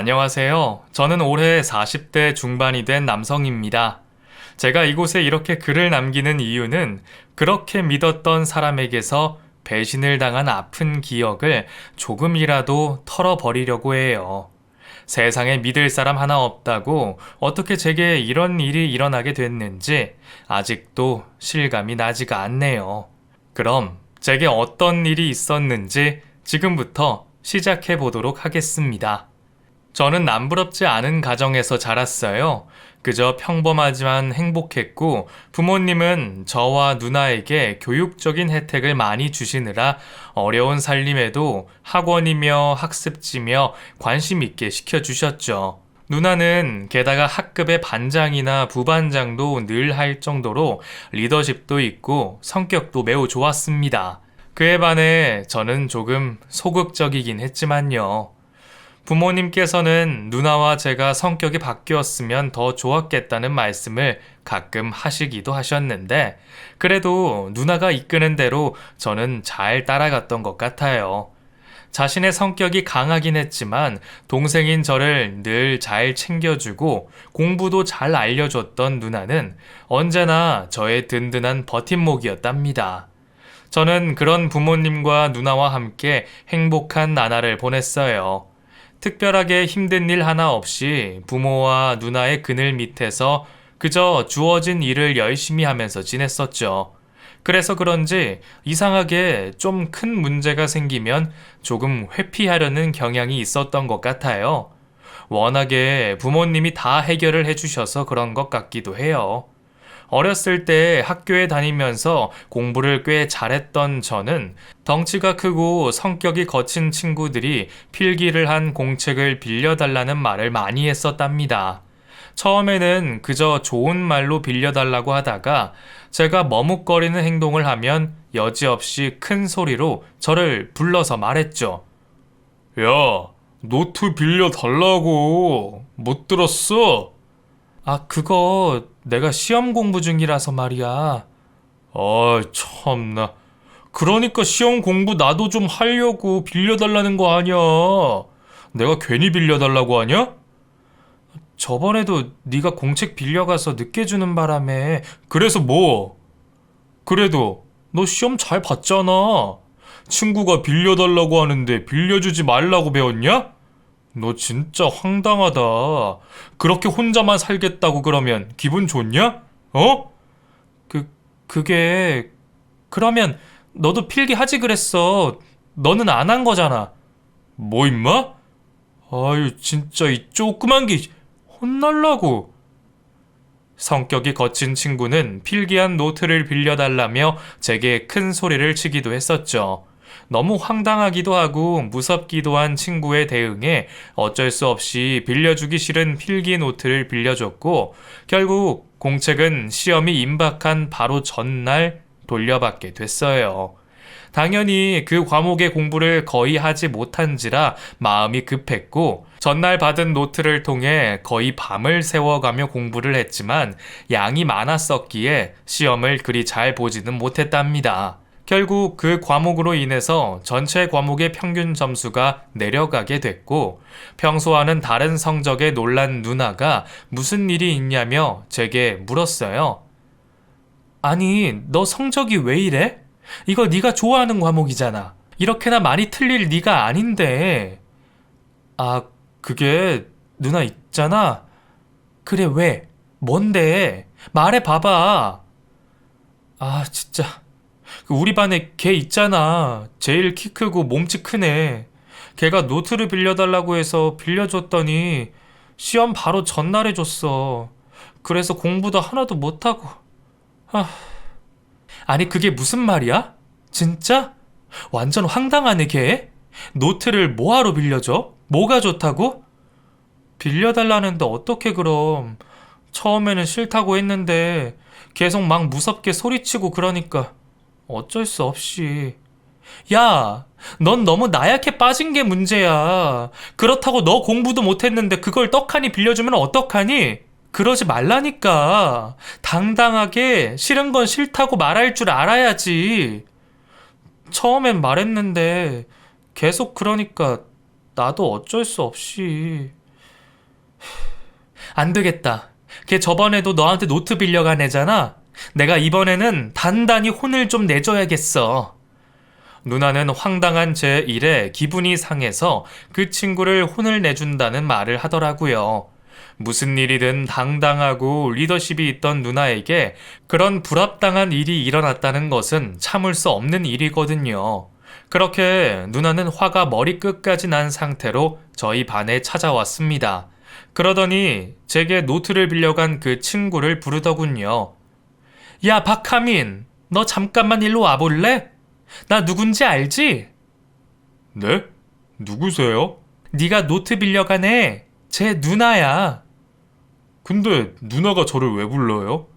안녕하세요. 저는 올해 40대 중반이 된 남성입니다. 제가 이곳에 이렇게 글을 남기는 이유는 그렇게 믿었던 사람에게서 배신을 당한 아픈 기억을 조금이라도 털어버리려고 해요. 세상에 믿을 사람 하나 없다고 어떻게 제게 이런 일이 일어나게 됐는지 아직도 실감이 나지가 않네요. 그럼 제게 어떤 일이 있었는지 지금부터 시작해 보도록 하겠습니다. 저는 남부럽지 않은 가정에서 자랐어요. 그저 평범하지만 행복했고 부모님은 저와 누나에게 교육적인 혜택을 많이 주시느라 어려운 살림에도 학원이며 학습지며 관심 있게 시켜주셨죠. 누나는 게다가 학급의 반장이나 부반장도 늘 할 정도로 리더십도 있고 성격도 매우 좋았습니다. 그에 반해 저는 조금 소극적이긴 했지만요. 부모님께서는 누나와 제가 성격이 바뀌었으면 더 좋았겠다는 말씀을 가끔 하시기도 하셨는데, 그래도 누나가 이끄는 대로 저는 잘 따라갔던 것 같아요. 자신의 성격이 강하긴 했지만 동생인 저를 늘 잘 챙겨주고 공부도 잘 알려줬던 누나는 언제나 저의 든든한 버팀목이었답니다. 저는 그런 부모님과 누나와 함께 행복한 나날을 보냈어요. 특별하게 힘든 일 하나 없이 부모와 누나의 그늘 밑에서 그저 주어진 일을 열심히 하면서 지냈었죠. 그래서 그런지 이상하게 좀 큰 문제가 생기면 조금 회피하려는 경향이 있었던 것 같아요. 워낙에 부모님이 다 해결을 해주셔서 그런 것 같기도 해요. 어렸을 때 학교에 다니면서 공부를 꽤 잘했던 저는 덩치가 크고 성격이 거친 친구들이 필기를 한 공책을 빌려달라는 말을 많이 했었답니다. 처음에는 그저 좋은 말로 빌려달라고 하다가 제가 머뭇거리는 행동을 하면 여지없이 큰 소리로 저를 불러서 말했죠. 야, 노트 빌려달라고. 못 들었어? 아, 그거 내가 시험 공부 중이라서 말이야. 아, 참나. 그러니까 시험 공부 나도 좀 하려고 빌려달라는 거 아니야. 내가 괜히 빌려달라고 하냐? 저번에도 네가 공책 빌려가서 늦게 주는 바람에. 그래서 뭐? 그래도 너 시험 잘 봤잖아. 친구가 빌려달라고 하는데 빌려주지 말라고 배웠냐? 너 진짜 황당하다. 그렇게 혼자만 살겠다고 그러면 기분 좋냐? 어? 그게... 그러면 너도 필기하지 그랬어. 너는 안 한 거잖아. 뭐 임마? 아유 진짜 이 조그만 게 혼날라고. 성격이 거친 친구는 필기한 노트를 빌려달라며 제게 큰 소리를 치기도 했었죠. 너무 황당하기도 하고 무섭기도 한 친구의 대응에 어쩔 수 없이 빌려주기 싫은 필기 노트를 빌려줬고 결국 공책은 시험이 임박한 바로 전날 돌려받게 됐어요. 당연히 그 과목의 공부를 거의 하지 못한지라 마음이 급했고 전날 받은 노트를 통해 거의 밤을 새워가며 공부를 했지만 양이 많았었기에 시험을 그리 잘 보지는 못했답니다. 결국 그 과목으로 인해서 전체 과목의 평균 점수가 내려가게 됐고 평소와는 다른 성적에 놀란 누나가 무슨 일이 있냐며 제게 물었어요. 아니, 너 성적이 왜 이래? 이거 네가 좋아하는 과목이잖아. 이렇게나 많이 틀릴 네가 아닌데. 아, 그게 누나 있잖아. 그래, 왜? 뭔데? 말해봐봐. 아, 진짜. 우리 반에 걔 있잖아. 제일 키 크고 몸집 큰 애. 걔가 노트를 빌려달라고 해서 빌려줬더니 시험 바로 전날에 줬어. 그래서 공부도 하나도 못하고. 아니 그게 무슨 말이야? 진짜? 완전 황당하네 걔. 노트를 뭐하러 빌려줘? 뭐가 좋다고? 빌려달라는데 어떻게 그럼. 처음에는 싫다고 했는데 계속 막 무섭게 소리치고 그러니까 어쩔 수 없이. 야, 넌 너무 나약해 빠진 게 문제야. 그렇다고 너 공부도 못했는데 그걸 떡하니 빌려주면 어떡하니? 그러지 말라니까. 당당하게 싫은 건 싫다고 말할 줄 알아야지. 처음엔 말했는데 계속 그러니까 나도 어쩔 수 없이. 안 되겠다. 걔 저번에도 너한테 노트 빌려간 애잖아. 내가 이번에는 단단히 혼을 좀 내줘야겠어. 누나는 황당한 제 일에 기분이 상해서 그 친구를 혼을 내준다는 말을 하더라고요. 무슨 일이든 당당하고 리더십이 있던 누나에게 그런 불합당한 일이 일어났다는 것은 참을 수 없는 일이거든요. 그렇게 누나는 화가 머리끝까지 난 상태로 저희 반에 찾아왔습니다. 그러더니 제게 노트를 빌려간 그 친구를 부르더군요. 야, 박하민, 너 잠깐만 일로 와볼래? 나 누군지 알지? 네? 누구세요? 네가 노트 빌려간 애, 제 누나야. 근데 누나가 저를 왜 불러요?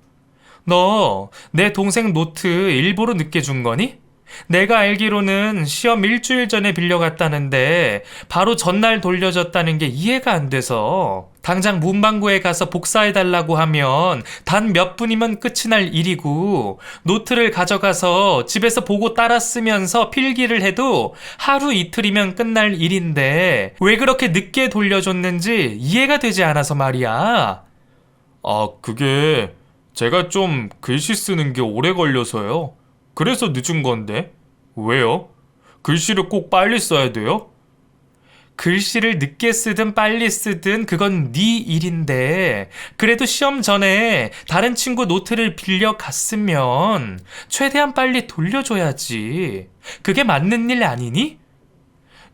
너 내 동생 노트 일부러 늦게 준 거니? 내가 알기로는 시험 일주일 전에 빌려갔다는데 바로 전날 돌려줬다는 게 이해가 안 돼서 당장 문방구에 가서 복사해달라고 하면 단 몇 분이면 끝이 날 일이고 노트를 가져가서 집에서 보고 따라 쓰면서 필기를 해도 하루 이틀이면 끝날 일인데 왜 그렇게 늦게 돌려줬는지 이해가 되지 않아서 말이야. 아, 그게 제가 좀 글씨 쓰는 게 오래 걸려서요. 그래서 늦은 건데. 왜요? 글씨를 꼭 빨리 써야 돼요? 글씨를 늦게 쓰든 빨리 쓰든 그건 네 일인데 그래도 시험 전에 다른 친구 노트를 빌려 갔으면 최대한 빨리 돌려줘야지. 그게 맞는 일 아니니?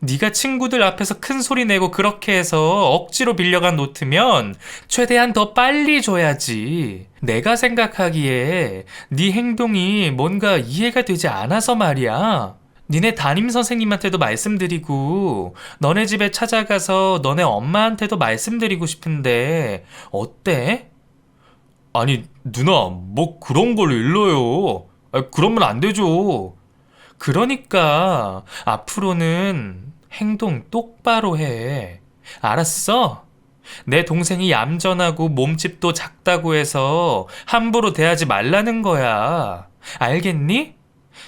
네가 친구들 앞에서 큰 소리 내고 그렇게 해서 억지로 빌려간 노트면 최대한 더 빨리 줘야지. 내가 생각하기에 네 행동이 뭔가 이해가 되지 않아서 말이야. 니네 담임 선생님한테도 말씀드리고 너네 집에 찾아가서 너네 엄마한테도 말씀드리고 싶은데 어때? 아니, 누나, 뭐 그런 걸 일러요. 그러면 안 되죠. 그러니까 앞으로는 행동 똑바로 해. 알았어? 내 동생이 얌전하고 몸집도 작다고 해서 함부로 대하지 말라는 거야. 알겠니?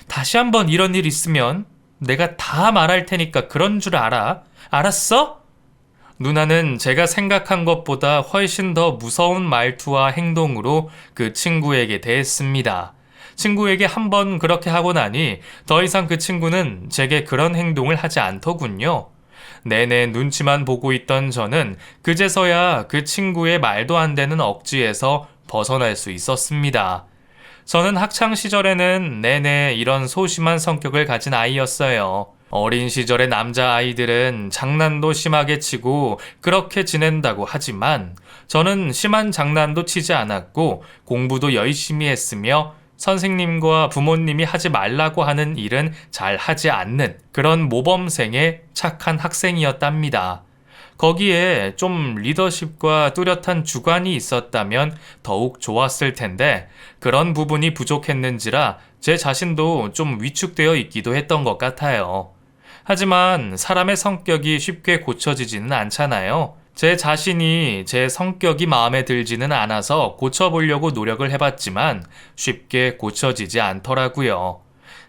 다시 한번 이런 일 있으면 내가 다 말할 테니까 그런 줄 알아. 알았어? 누나는 제가 생각한 것보다 훨씬 더 무서운 말투와 행동으로 그 친구에게 대했습니다. 친구에게 한번 그렇게 하고 나니 더 이상 그 친구는 제게 그런 행동을 하지 않더군요. 내내 눈치만 보고 있던 저는 그제서야 그 친구의 말도 안 되는 억지에서 벗어날 수 있었습니다. 저는 학창 시절에는 내내 이런 소심한 성격을 가진 아이였어요. 어린 시절의 남자아이들은 장난도 심하게 치고 그렇게 지낸다고 하지만 저는 심한 장난도 치지 않았고 공부도 열심히 했으며 선생님과 부모님이 하지 말라고 하는 일은 잘 하지 않는 그런 모범생의 착한 학생이었답니다. 거기에 좀 리더십과 뚜렷한 주관이 있었다면 더욱 좋았을 텐데 그런 부분이 부족했는지라 제 자신도 좀 위축되어 있기도 했던 것 같아요. 하지만 사람의 성격이 쉽게 고쳐지지는 않잖아요. 제 자신이 제 성격이 마음에 들지는 않아서 고쳐보려고 노력을 해봤지만 쉽게 고쳐지지 않더라고요.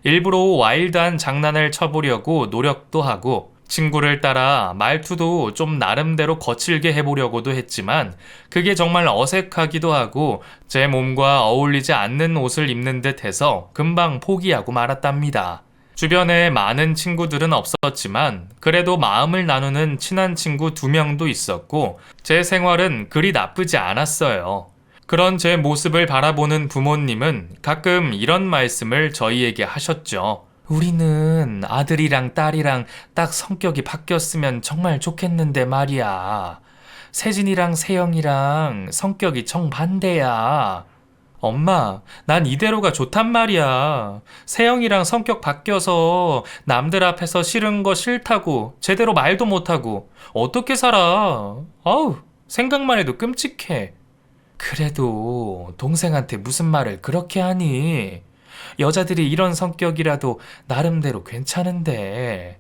일부러 와일드한 장난을 쳐보려고 노력도 하고 친구를 따라 말투도 좀 나름대로 거칠게 해보려고도 했지만 그게 정말 어색하기도 하고 제 몸과 어울리지 않는 옷을 입는 듯 해서 금방 포기하고 말았답니다. 주변에 많은 친구들은 없었지만 그래도 마음을 나누는 친한 친구 2명도 있었고 제 생활은 그리 나쁘지 않았어요. 그런 제 모습을 바라보는 부모님은 가끔 이런 말씀을 저희에게 하셨죠. 우리는 아들이랑 딸이랑 딱 성격이 바뀌었으면 정말 좋겠는데 말이야. 세진이랑 세영이랑 성격이 정반대야. 엄마, 난 이대로가 좋단 말이야. 세영이랑 성격 바뀌어서 남들 앞에서 싫은 거 싫다고 제대로 말도 못하고 어떻게 살아? 아우, 생각만 해도 끔찍해. 그래도 동생한테 무슨 말을 그렇게 하니? 여자들이 이런 성격이라도 나름대로 괜찮은데.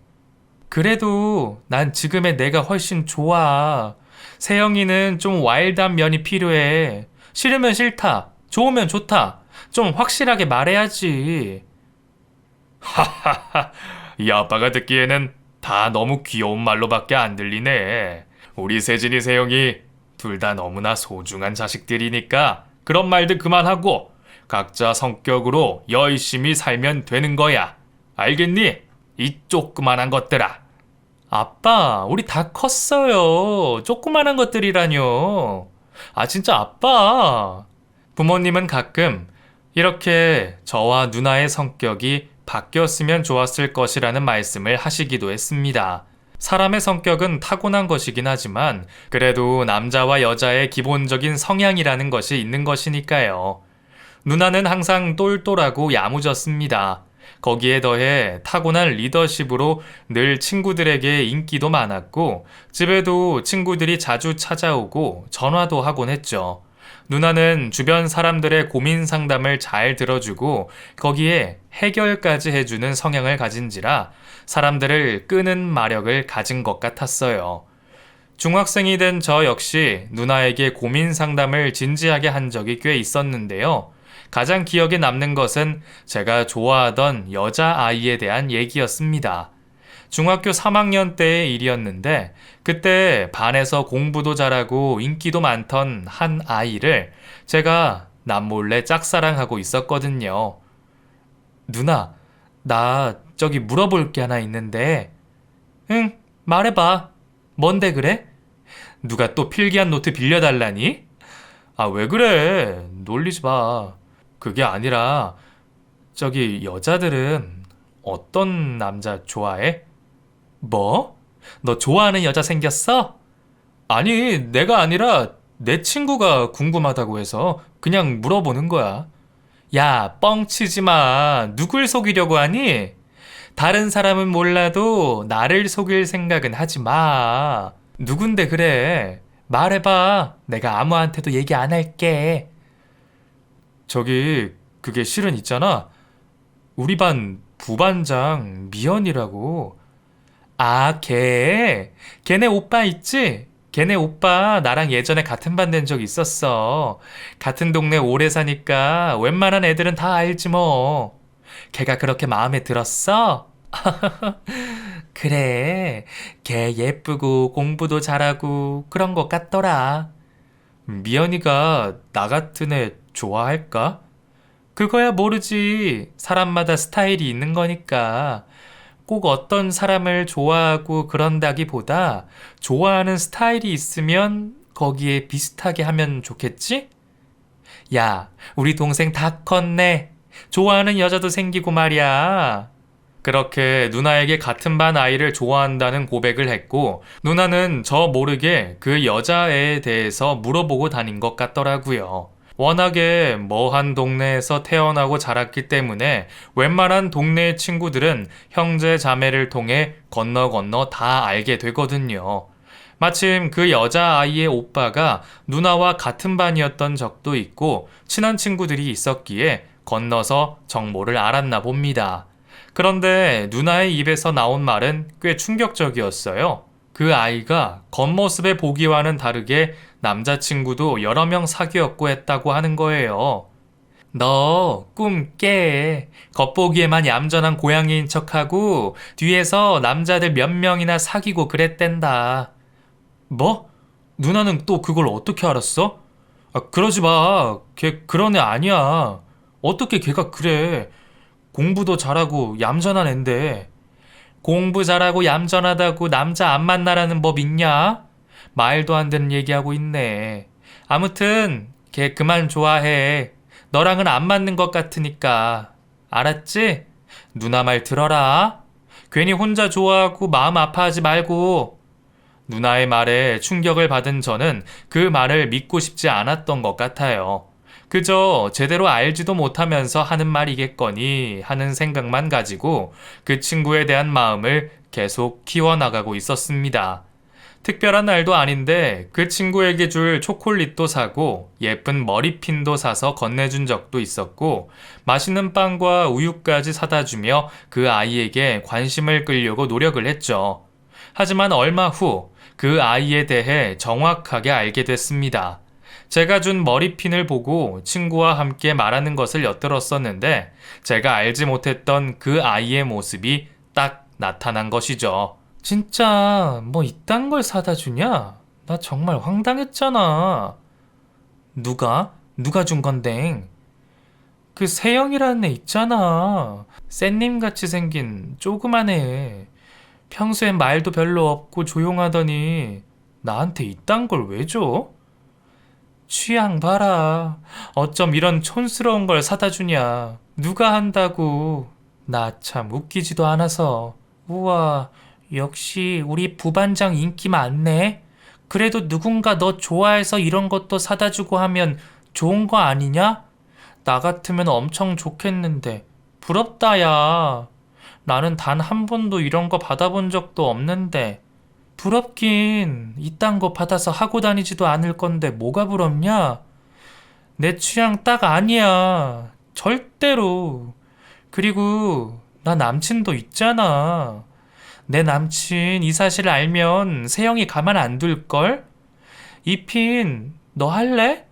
그래도 난 지금의 내가 훨씬 좋아. 세영이는 좀 와일드한 면이 필요해. 싫으면 싫다. 좋으면 좋다. 좀 확실하게 말해야지. 하하하, 이 아빠가 듣기에는 다 너무 귀여운 말로밖에 안 들리네. 우리 세진이 세영이 둘 다 너무나 소중한 자식들이니까 그런 말들 그만하고 각자 성격으로 열심히 살면 되는 거야. 알겠니? 이 조그만한 것들아. 아빠, 우리 다 컸어요. 조그만한 것들이라뇨. 아, 진짜 아빠. 부모님은 가끔 이렇게 저와 누나의 성격이 바뀌었으면 좋았을 것이라는 말씀을 하시기도 했습니다. 사람의 성격은 타고난 것이긴 하지만 그래도 남자와 여자의 기본적인 성향이라는 것이 있는 것이니까요. 누나는 항상 똘똘하고 야무졌습니다. 거기에 더해 타고난 리더십으로 늘 친구들에게 인기도 많았고 집에도 친구들이 자주 찾아오고 전화도 하곤 했죠. 누나는 주변 사람들의 고민 상담을 잘 들어주고 거기에 해결까지 해주는 성향을 가진지라 사람들을 끄는 마력을 가진 것 같았어요. 중학생이 된 저 역시 누나에게 고민 상담을 진지하게 한 적이 꽤 있었는데요. 가장 기억에 남는 것은 제가 좋아하던 여자아이에 대한 얘기였습니다. 중학교 3학년 때의 일이었는데 그때 반에서 공부도 잘하고 인기도 많던 한 아이를 제가 남몰래 짝사랑하고 있었거든요. 누나, 나 저기 물어볼 게 하나 있는데. 응, 말해봐. 뭔데 그래? 누가 또 필기한 노트 빌려달라니? 아, 왜 그래? 놀리지 마. 그게 아니라 저기 여자들은 어떤 남자 좋아해? 뭐? 너 좋아하는 여자 생겼어? 아니, 내가 아니라 내 친구가 궁금하다고 해서 그냥 물어보는 거야. 야, 뻥치지 마. 누굴 속이려고 하니? 다른 사람은 몰라도 나를 속일 생각은 하지 마. 누군데 그래? 말해봐. 내가 아무한테도 얘기 안 할게. 저기, 그게 실은 있잖아. 우리 반 부반장 미연이라고. 아, 걔네 오빠 있지? 걔네 오빠 나랑 예전에 같은 반 된 적 있었어. 같은 동네 오래 사니까 웬만한 애들은 다 알지 뭐. 걔가 그렇게 마음에 들었어? 그래, 걔 예쁘고 공부도 잘하고 그런 것 같더라. 미연이가 나 같은 애 좋아할까? 그거야 모르지. 사람마다 스타일이 있는 거니까. 꼭 어떤 사람을 좋아하고 그런다기보다 좋아하는 스타일이 있으면 거기에 비슷하게 하면 좋겠지? 야, 우리 동생 다 컸네. 좋아하는 여자도 생기고 말이야. 그렇게 누나에게 같은 반 아이를 좋아한다는 고백을 했고 누나는 저 모르게 그 여자애에 대해서 물어보고 다닌 것 같더라고요. 워낙에 머한 동네에서 태어나고 자랐기 때문에 웬만한 동네 친구들은 형제 자매를 통해 건너 건너 다 알게 되거든요. 마침 그 여자아이의 오빠가 누나와 같은 반이었던 적도 있고 친한 친구들이 있었기에 건너서 정보를 알았나 봅니다. 그런데 누나의 입에서 나온 말은 꽤 충격적이었어요. 그 아이가 겉모습의 보기와는 다르게 남자친구도 여러 명 사귀었고 했다고 하는 거예요. 너 꿈 깨. 겉보기에만 얌전한 고양이인 척하고 뒤에서 남자들 몇 명이나 사귀고 그랬댄다. 뭐? 누나는 또 그걸 어떻게 알았어? 아, 그러지 마. 걔 그런 애 아니야. 어떻게 걔가 그래. 공부도 잘하고 얌전한 앤데. 공부 잘하고 얌전하다고 남자 안 만나라는 법 있냐? 말도 안 되는 얘기하고 있네. 아무튼 걔 그만 좋아해. 너랑은 안 맞는 것 같으니까. 알았지? 누나 말 들어라. 괜히 혼자 좋아하고 마음 아파하지 말고. 누나의 말에 충격을 받은 저는 그 말을 믿고 싶지 않았던 것 같아요. 그저 제대로 알지도 못하면서 하는 말이겠거니 하는 생각만 가지고 그 친구에 대한 마음을 계속 키워나가고 있었습니다. 특별한 날도 아닌데 그 친구에게 줄 초콜릿도 사고 예쁜 머리핀도 사서 건네준 적도 있었고 맛있는 빵과 우유까지 사다 주며 그 아이에게 관심을 끌려고 노력을 했죠. 하지만 얼마 후 그 아이에 대해 정확하게 알게 됐습니다. 제가 준 머리핀을 보고 친구와 함께 말하는 것을 엿들었었는데 제가 알지 못했던 그 아이의 모습이 딱 나타난 것이죠. 진짜 뭐 이딴 걸 사다 주냐? 나 정말 황당했잖아. 누가 준 건데? 그 세영이라는 애 있잖아. 쌤님같이 생긴 조그만 애. 평소엔 말도 별로 없고 조용하더니 나한테 이딴 걸 왜 줘? 취향 봐라. 어쩜 이런 촌스러운 걸 사다 주냐. 누가 한다고. 나 참 웃기지도 않아서. 우와, 역시 우리 부반장 인기 많네. 그래도 누군가 너 좋아해서 이런 것도 사다 주고 하면 좋은 거 아니냐? 나 같으면 엄청 좋겠는데. 부럽다, 야. 나는 단 한 번도 이런 거 받아본 적도 없는데. 부럽긴. 이딴 거 받아서 하고 다니지도 않을 건데 뭐가 부럽냐? 내 취향 딱 아니야. 절대로. 그리고 나 남친도 있잖아. 내 남친 이 사실 알면 세영이 가만 안 둘걸? 이 핀 너 할래?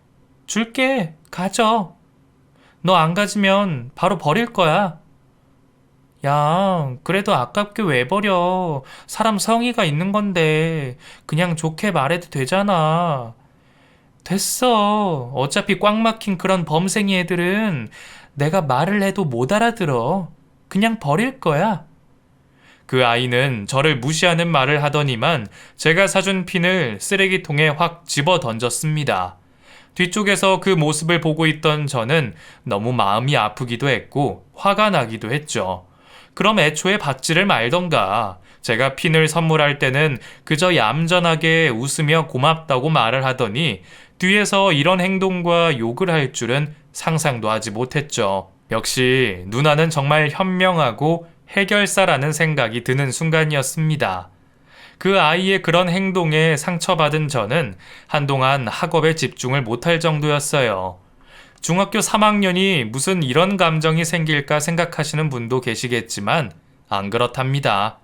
줄게. 가져. 너 안 가지면 바로 버릴 거야. 야, 그래도 아깝게 왜 버려? 사람 성의가 있는 건데 그냥 좋게 말해도 되잖아. 됐어. 어차피 꽉 막힌 그런 범생이 애들은 내가 말을 해도 못 알아들어. 그냥 버릴 거야. 그 아이는 저를 무시하는 말을 하더니만 제가 사준 핀을 쓰레기통에 확 집어 던졌습니다. 뒤쪽에서 그 모습을 보고 있던 저는 너무 마음이 아프기도 했고 화가 나기도 했죠. 그럼 애초에 받지를 말던가. 제가 핀을 선물할 때는 그저 얌전하게 웃으며 고맙다고 말을 하더니 뒤에서 이런 행동과 욕을 할 줄은 상상도 하지 못했죠. 역시 누나는 정말 현명하고 해결사라는 생각이 드는 순간이었습니다. 그 아이의 그런 행동에 상처받은 저는 한동안 학업에 집중을 못할 정도였어요. 중학교 3학년이 무슨 이런 감정이 생길까 생각하시는 분도 계시겠지만 안 그렇답니다.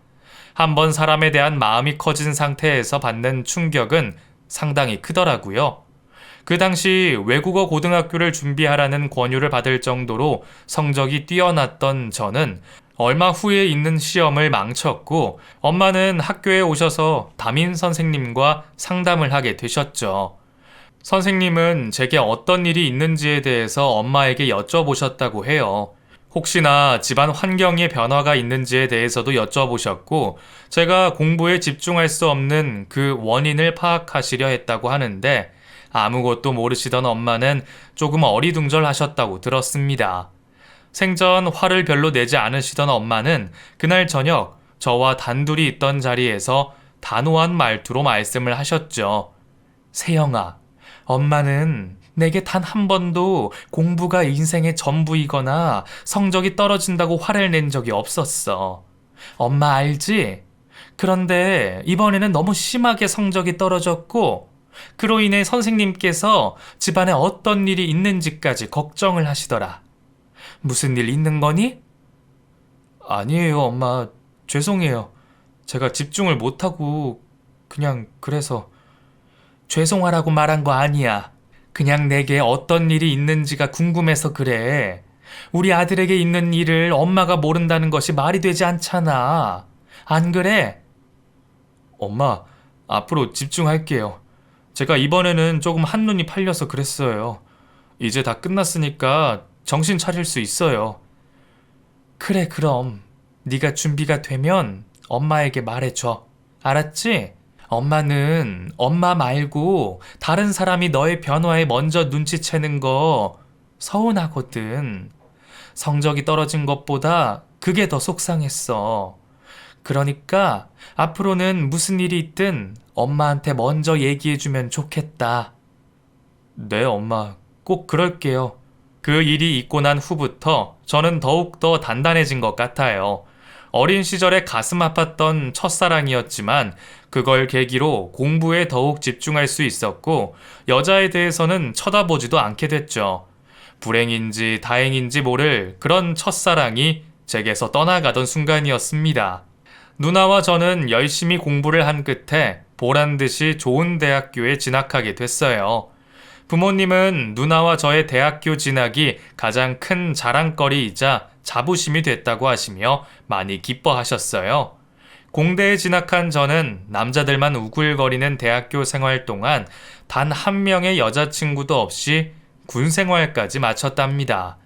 한번 사람에 대한 마음이 커진 상태에서 받는 충격은 상당히 크더라고요. 그 당시 외국어 고등학교를 준비하라는 권유를 받을 정도로 성적이 뛰어났던 저는 얼마 후에 있는 시험을 망쳤고 엄마는 학교에 오셔서 담임 선생님과 상담을 하게 되셨죠. 선생님은 제게 어떤 일이 있는지에 대해서 엄마에게 여쭤보셨다고 해요. 혹시나 집안 환경에 변화가 있는지에 대해서도 여쭤보셨고, 제가 공부에 집중할 수 없는 그 원인을 파악하시려 했다고 하는데, 아무것도 모르시던 엄마는 조금 어리둥절하셨다고 들었습니다. 생전 화를 별로 내지 않으시던 엄마는 그날 저녁 저와 단둘이 있던 자리에서 단호한 말투로 말씀을 하셨죠. 세영아, 엄마는 내게 단 한 번도 공부가 인생의 전부이거나 성적이 떨어진다고 화를 낸 적이 없었어. 엄마 알지? 그런데 이번에는 너무 심하게 성적이 떨어졌고, 그로 인해 선생님께서 집안에 어떤 일이 있는지까지 걱정을 하시더라. 무슨 일 있는 거니? 아니에요, 엄마. 죄송해요. 제가 집중을 못하고 그냥 그래서. 죄송하라고 말한 거 아니야. 그냥 내게 어떤 일이 있는지가 궁금해서 그래. 우리 아들에게 있는 일을 엄마가 모른다는 것이 말이 되지 않잖아. 안 그래? 엄마, 앞으로 집중할게요. 제가 이번에는 조금 한눈이 팔려서 그랬어요. 이제 다 끝났으니까 정신 차릴 수 있어요. 그래, 그럼. 네가 준비가 되면 엄마에게 말해줘. 알았지? 엄마는 엄마 말고 다른 사람이 너의 변화에 먼저 눈치채는 거 서운하거든. 성적이 떨어진 것보다 그게 더 속상했어. 그러니까 앞으로는 무슨 일이 있든 엄마한테 먼저 얘기해주면 좋겠다. 네, 엄마. 꼭 그럴게요. 그 일이 있고 난 후부터 저는 더욱더 단단해진 것 같아요. 어린 시절에 가슴 아팠던 첫사랑이었지만 그걸 계기로 공부에 더욱 집중할 수 있었고 여자에 대해서는 쳐다보지도 않게 됐죠. 불행인지 다행인지 모를 그런 첫사랑이 제게서 떠나가던 순간이었습니다. 누나와 저는 열심히 공부를 한 끝에 보란듯이 좋은 대학교에 진학하게 됐어요. 부모님은 누나와 저의 대학교 진학이 가장 큰 자랑거리이자 자부심이 됐다고 하시며 많이 기뻐하셨어요. 공대에 진학한 저는 남자들만 우글거리는 대학교 생활 동안 단 한 명의 여자친구도 없이 군 생활까지 마쳤답니다.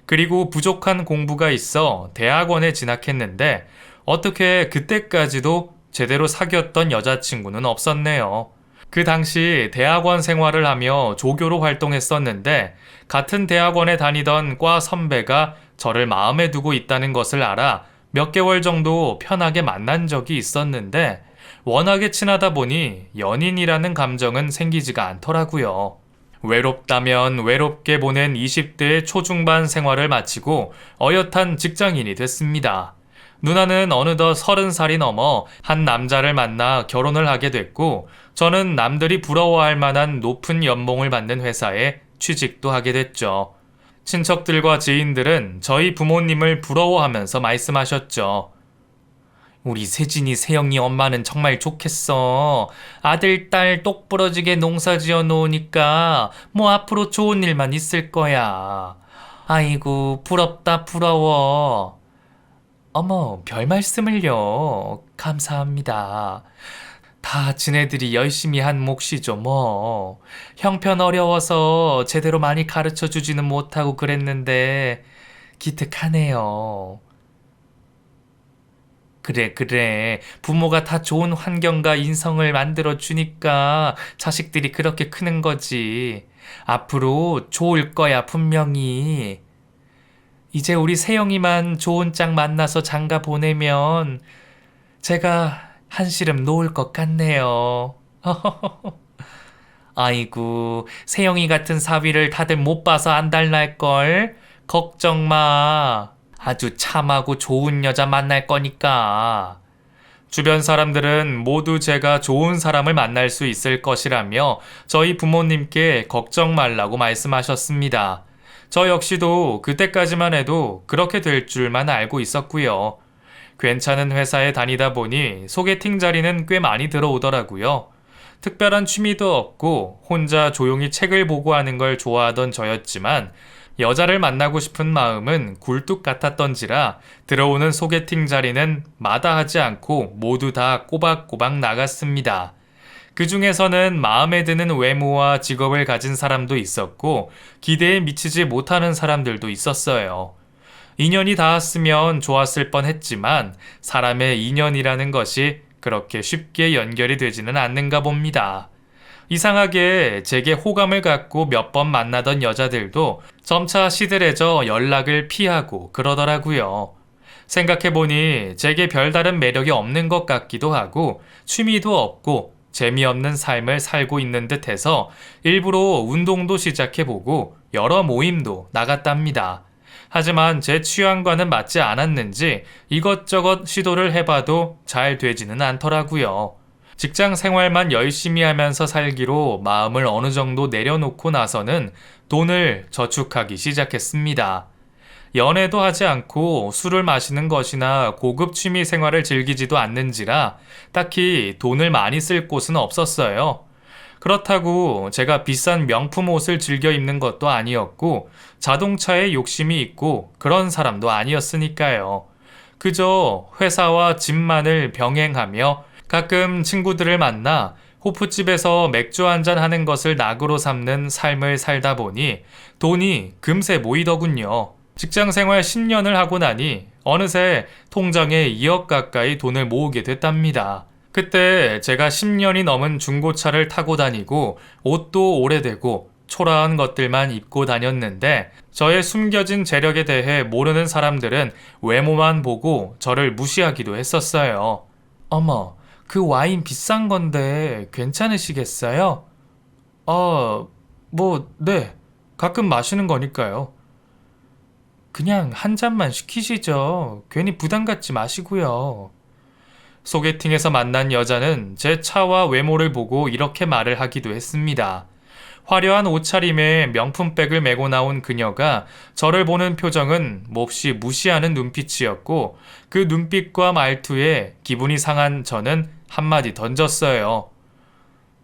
그리고 부족한 공부가 있어 대학원에 진학했는데 어떻게 그때까지도 제대로 사귀었던 여자친구는 없었네요. 그 당시 대학원 생활을 하며 조교로 활동했었는데 같은 대학원에 다니던 과 선배가 저를 마음에 두고 있다는 것을 알아 몇 개월 정도 편하게 만난 적이 있었는데 워낙에 친하다 보니 연인이라는 감정은 생기지가 않더라고요. 외롭다면 외롭게 보낸 20대의 초중반 생활을 마치고 어엿한 직장인이 됐습니다. 누나는 어느덧 30살이 넘어 한 남자를 만나 결혼을 하게 됐고 저는 남들이 부러워할 만한 높은 연봉을 받는 회사에 취직도 하게 됐죠. 친척들과 지인들은 저희 부모님을 부러워하면서 말씀하셨죠. 우리 세진이 세영이 엄마는 정말 좋겠어. 아들, 딸 똑부러지게 농사 지어 놓으니까 뭐 앞으로 좋은 일만 있을 거야. 아이고, 부럽다, 부러워. 어머, 별 말씀을요. 감사합니다. 다 지네들이 열심히 한 몫이죠, 뭐. 형편 어려워서 제대로 많이 가르쳐 주지는 못하고 그랬는데, 기특하네요. 그래. 부모가 다 좋은 환경과 인성을 만들어 주니까 자식들이 그렇게 크는 거지. 앞으로 좋을 거야, 분명히. 이제 우리 세영이만 좋은 짝 만나서 장가 보내면 제가 한시름 놓을 것 같네요. 아이고, 세영이 같은 사위를 다들 못 봐서 안달날걸. 걱정 마. 아주 참하고 좋은 여자 만날 거니까. 주변 사람들은 모두 제가 좋은 사람을 만날 수 있을 것이라며 저희 부모님께 걱정 말라고 말씀하셨습니다. 저 역시도 그때까지만 해도 그렇게 될 줄만 알고 있었고요. 괜찮은 회사에 다니다 보니 소개팅 자리는 꽤 많이 들어오더라고요. 특별한 취미도 없고 혼자 조용히 책을 보고 하는 걸 좋아하던 저였지만 여자를 만나고 싶은 마음은 굴뚝 같았던지라 들어오는 소개팅 자리는 마다하지 않고 모두 다 꼬박꼬박 나갔습니다. 그 중에서는 마음에 드는 외모와 직업을 가진 사람도 있었고 기대에 미치지 못하는 사람들도 있었어요. 인연이 닿았으면 좋았을 뻔했지만 사람의 인연이라는 것이 그렇게 쉽게 연결이 되지는 않는가 봅니다. 이상하게 제게 호감을 갖고 몇 번 만나던 여자들도 점차 시들해져 연락을 피하고 그러더라고요. 생각해보니 제게 별다른 매력이 없는 것 같기도 하고 취미도 없고 재미없는 삶을 살고 있는 듯해서 일부러 운동도 시작해보고 여러 모임도 나갔답니다. 하지만 제 취향과는 맞지 않았는지 이것저것 시도를 해봐도 잘 되지는 않더라고요. 직장 생활만 열심히 하면서 살기로 마음을 어느 정도 내려놓고 나서는 돈을 저축하기 시작했습니다. 연애도 하지 않고 술을 마시는 것이나 고급 취미 생활을 즐기지도 않는지라 딱히 돈을 많이 쓸 곳은 없었어요. 그렇다고 제가 비싼 명품 옷을 즐겨 입는 것도 아니었고 자동차에 욕심이 있고 그런 사람도 아니었으니까요. 그저 회사와 집만을 병행하며 가끔 친구들을 만나 호프집에서 맥주 한잔 하는 것을 낙으로 삼는 삶을 살다 보니 돈이 금세 모이더군요. 직장 생활 10년을 하고 나니 어느새 통장에 2억 가까이 돈을 모으게 됐답니다. 그때 제가 10년이 넘은 중고차를 타고 다니고 옷도 오래되고 초라한 것들만 입고 다녔는데 저의 숨겨진 재력에 대해 모르는 사람들은 외모만 보고 저를 무시하기도 했었어요. 어머, 그 와인 비싼 건데 괜찮으시겠어요? 네. 가끔 마시는 거니까요. 그냥 한 잔만 시키시죠. 괜히 부담 갖지 마시고요. 소개팅에서 만난 여자는 제 차와 외모를 보고 이렇게 말을 하기도 했습니다. 화려한 옷차림에 명품백을 메고 나온 그녀가 저를 보는 표정은 몹시 무시하는 눈빛이었고 그 눈빛과 말투에 기분이 상한 저는 한마디 던졌어요.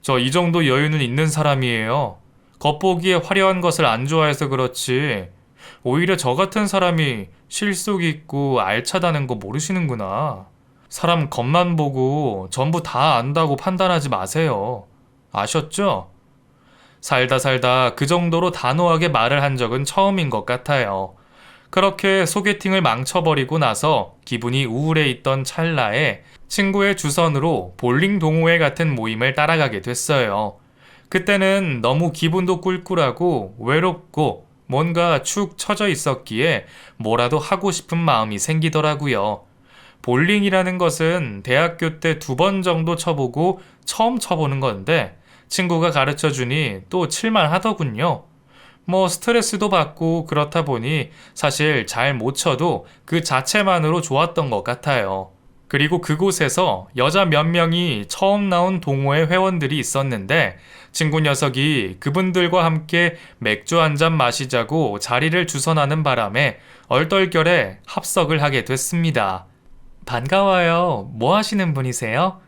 저 이 정도 여유는 있는 사람이에요. 겉보기에 화려한 것을 안 좋아해서 그렇지. 오히려 저 같은 사람이 실속 있고 알차다는 거 모르시는구나. 사람 겉만 보고 전부 다 안다고 판단하지 마세요. 아셨죠? 살다 살다 그 정도로 단호하게 말을 한 적은 처음인 것 같아요. 그렇게 소개팅을 망쳐버리고 나서 기분이 우울해 있던 찰나에 친구의 주선으로 볼링 동호회 같은 모임을 따라가게 됐어요. 그때는 너무 기분도 꿀꿀하고 외롭고 뭔가 축 처져 있었기에 뭐라도 하고 싶은 마음이 생기더라고요. 볼링이라는 것은 대학교 때 2번 정도 쳐보고 처음 쳐보는 건데 친구가 가르쳐 주니 또 칠만 하더군요. 뭐 스트레스도 받고 그렇다 보니 사실 잘 못 쳐도 그 자체만으로 좋았던 것 같아요. 그리고 그곳에서 여자 몇 명이 처음 나온 동호회 회원들이 있었는데 친구 녀석이 그분들과 함께 맥주 한 잔 마시자고 자리를 주선하는 바람에 얼떨결에 합석을 하게 됐습니다. 반가워요. 뭐 하시는 분이세요?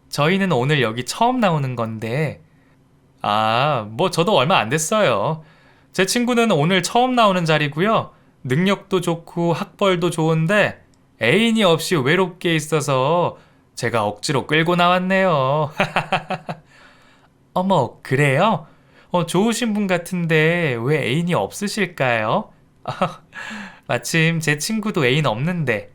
저희는 오늘 여기 처음 나오는 건데. 뭐 저도 얼마 안 됐어요. 제 친구는 오늘 처음 나오는 자리고요. 능력도 좋고 학벌도 좋은데 애인이 없이 외롭게 있어서 제가 억지로 끌고 나왔네요. 어머, 그래요? 좋으신 분 같은데 왜 애인이 없으실까요? 마침 제 친구도 애인 없는데.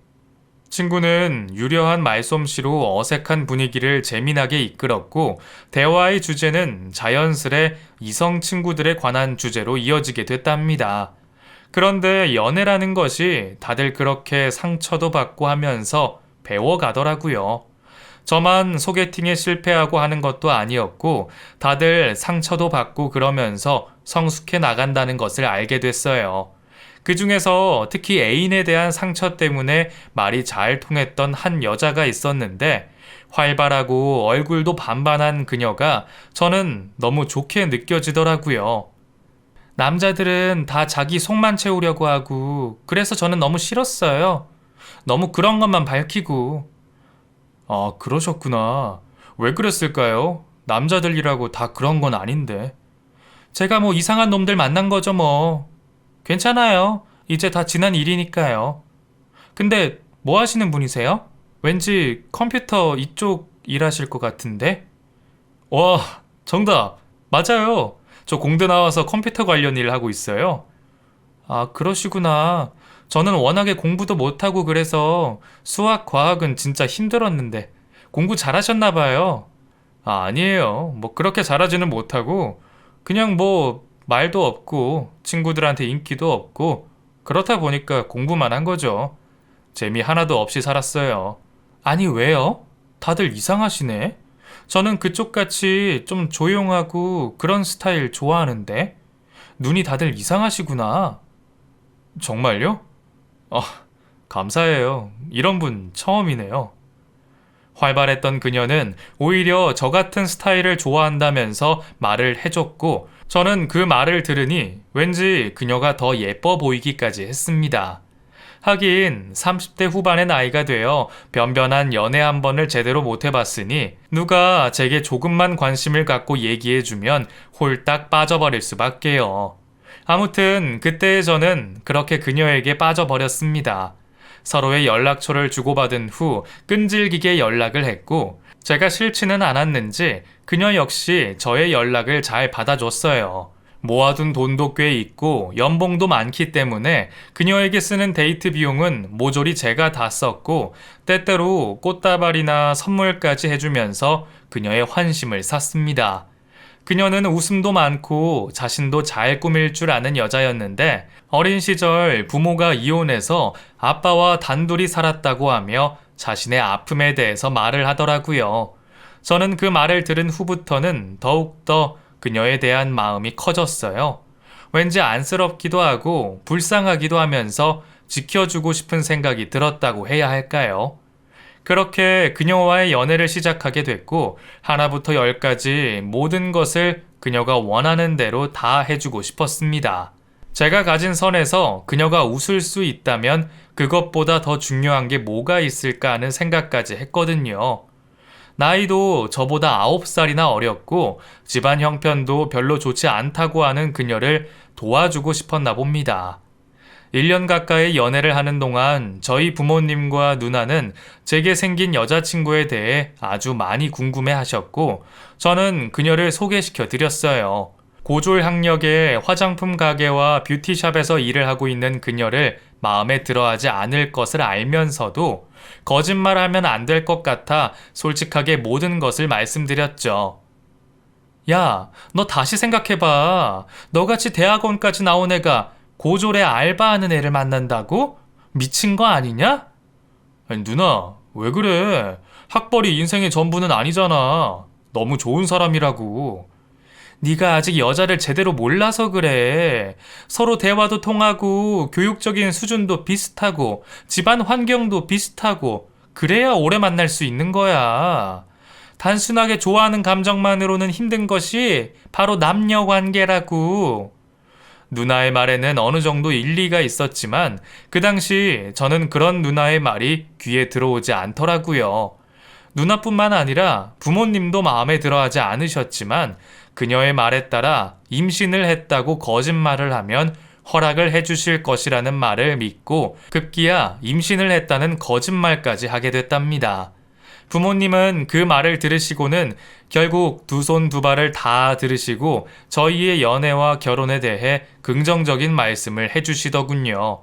친구는 유려한 말솜씨로 어색한 분위기를 재미나게 이끌었고 대화의 주제는 자연스레 이성 친구들에 관한 주제로 이어지게 됐답니다. 그런데 연애라는 것이 다들 그렇게 상처도 받고 하면서 배워가더라고요. 저만 소개팅에 실패하고 하는 것도 아니었고 다들 상처도 받고 그러면서 성숙해 나간다는 것을 알게 됐어요. 그 중에서 특히 애인에 대한 상처 때문에 말이 잘 통했던 한 여자가 있었는데 활발하고 얼굴도 반반한 그녀가 저는 너무 좋게 느껴지더라고요. 남자들은 다 자기 속만 채우려고 하고 그래서 저는 너무 싫었어요. 너무 그런 것만 밝히고. 그러셨구나. 왜 그랬을까요? 남자들이라고 다 그런 건 아닌데. 제가 뭐 이상한 놈들 만난 거죠 뭐. 괜찮아요. 이제 다 지난 일이니까요. 근데 뭐 하시는 분이세요? 왠지 컴퓨터 이쪽 일하실 것 같은데? 와, 정답. 맞아요. 저 공대 나와서 컴퓨터 관련 일 하고 있어요. 그러시구나. 저는 워낙에 공부도 못하고 그래서 수학, 과학은 진짜 힘들었는데 공부 잘하셨나 봐요. 아니에요. 뭐 그렇게 잘하지는 못하고 그냥 뭐 말도 없고 친구들한테 인기도 없고 그렇다 보니까 공부만 한 거죠. 재미 하나도 없이 살았어요. 아니 왜요? 다들 이상하시네. 저는 그쪽같이 좀 조용하고 그런 스타일 좋아하는데 눈이 다들 이상하시구나. 정말요? 아, 감사해요. 이런 분 처음이네요. 활발했던 그녀는 오히려 저 같은 스타일을 좋아한다면서 말을 해줬고 저는 그 말을 들으니 왠지 그녀가 더 예뻐 보이기까지 했습니다. 하긴 30대 후반의 나이가 되어 변변한 연애 한 번을 제대로 못 해봤으니 누가 제게 조금만 관심을 갖고 얘기해주면 홀딱 빠져버릴 수밖에요. 아무튼 그때의 저는 그렇게 그녀에게 빠져버렸습니다. 서로의 연락처를 주고받은 후 끈질기게 연락을 했고 제가 싫지는 않았는지 그녀 역시 저의 연락을 잘 받아줬어요. 모아둔 돈도 꽤 있고 연봉도 많기 때문에 그녀에게 쓰는 데이트 비용은 모조리 제가 다 썼고 때때로 꽃다발이나 선물까지 해주면서 그녀의 환심을 샀습니다. 그녀는 웃음도 많고 자신도 잘 꾸밀 줄 아는 여자였는데 어린 시절 부모가 이혼해서 아빠와 단둘이 살았다고 하며 자신의 아픔에 대해서 말을 하더라고요. 저는 그 말을 들은 후부터는 더욱더 그녀에 대한 마음이 커졌어요. 왠지 안쓰럽기도 하고 불쌍하기도 하면서 지켜주고 싶은 생각이 들었다고 해야 할까요? 그렇게 그녀와의 연애를 시작하게 됐고 하나부터 열까지 모든 것을 그녀가 원하는 대로 다 해주고 싶었습니다. 제가 가진 선에서 그녀가 웃을 수 있다면 그것보다 더 중요한 게 뭐가 있을까 하는 생각까지 했거든요. 나이도 저보다 9살이나 어렸고 집안 형편도 별로 좋지 않다고 하는 그녀를 도와주고 싶었나 봅니다. 1년 가까이 연애를 하는 동안 저희 부모님과 누나는 제게 생긴 여자친구에 대해 아주 많이 궁금해 하셨고, 저는 그녀를 소개시켜 드렸어요. 고졸학력의 화장품 가게와 뷰티샵에서 일을 하고 있는 그녀를 마음에 들어하지 않을 것을 알면서도 거짓말하면 안 될 것 같아 솔직하게 모든 것을 말씀드렸죠. 야, 너 다시 생각해봐. 너같이 대학원까지 나온 애가 고졸에 알바하는 애를 만난다고? 미친 거 아니냐? 아니, 누나, 왜 그래? 학벌이 인생의 전부는 아니잖아. 너무 좋은 사람이라고. 네가 아직 여자를 제대로 몰라서 그래. 서로 대화도 통하고 교육적인 수준도 비슷하고 집안 환경도 비슷하고 그래야 오래 만날 수 있는 거야. 단순하게 좋아하는 감정만으로는 힘든 것이 바로 남녀 관계라고. 누나의 말에는 어느 정도 일리가 있었지만 그 당시 저는 그런 누나의 말이 귀에 들어오지 않더라고요. 누나뿐만 아니라 부모님도 마음에 들어하지 않으셨지만 그녀의 말에 따라 임신을 했다고 거짓말을 하면 허락을 해주실 것이라는 말을 믿고 급기야 임신을 했다는 거짓말까지 하게 됐답니다. 부모님은 그 말을 들으시고는 결국 두 손 두 발을 다 들으시고 저희의 연애와 결혼에 대해 긍정적인 말씀을 해주시더군요.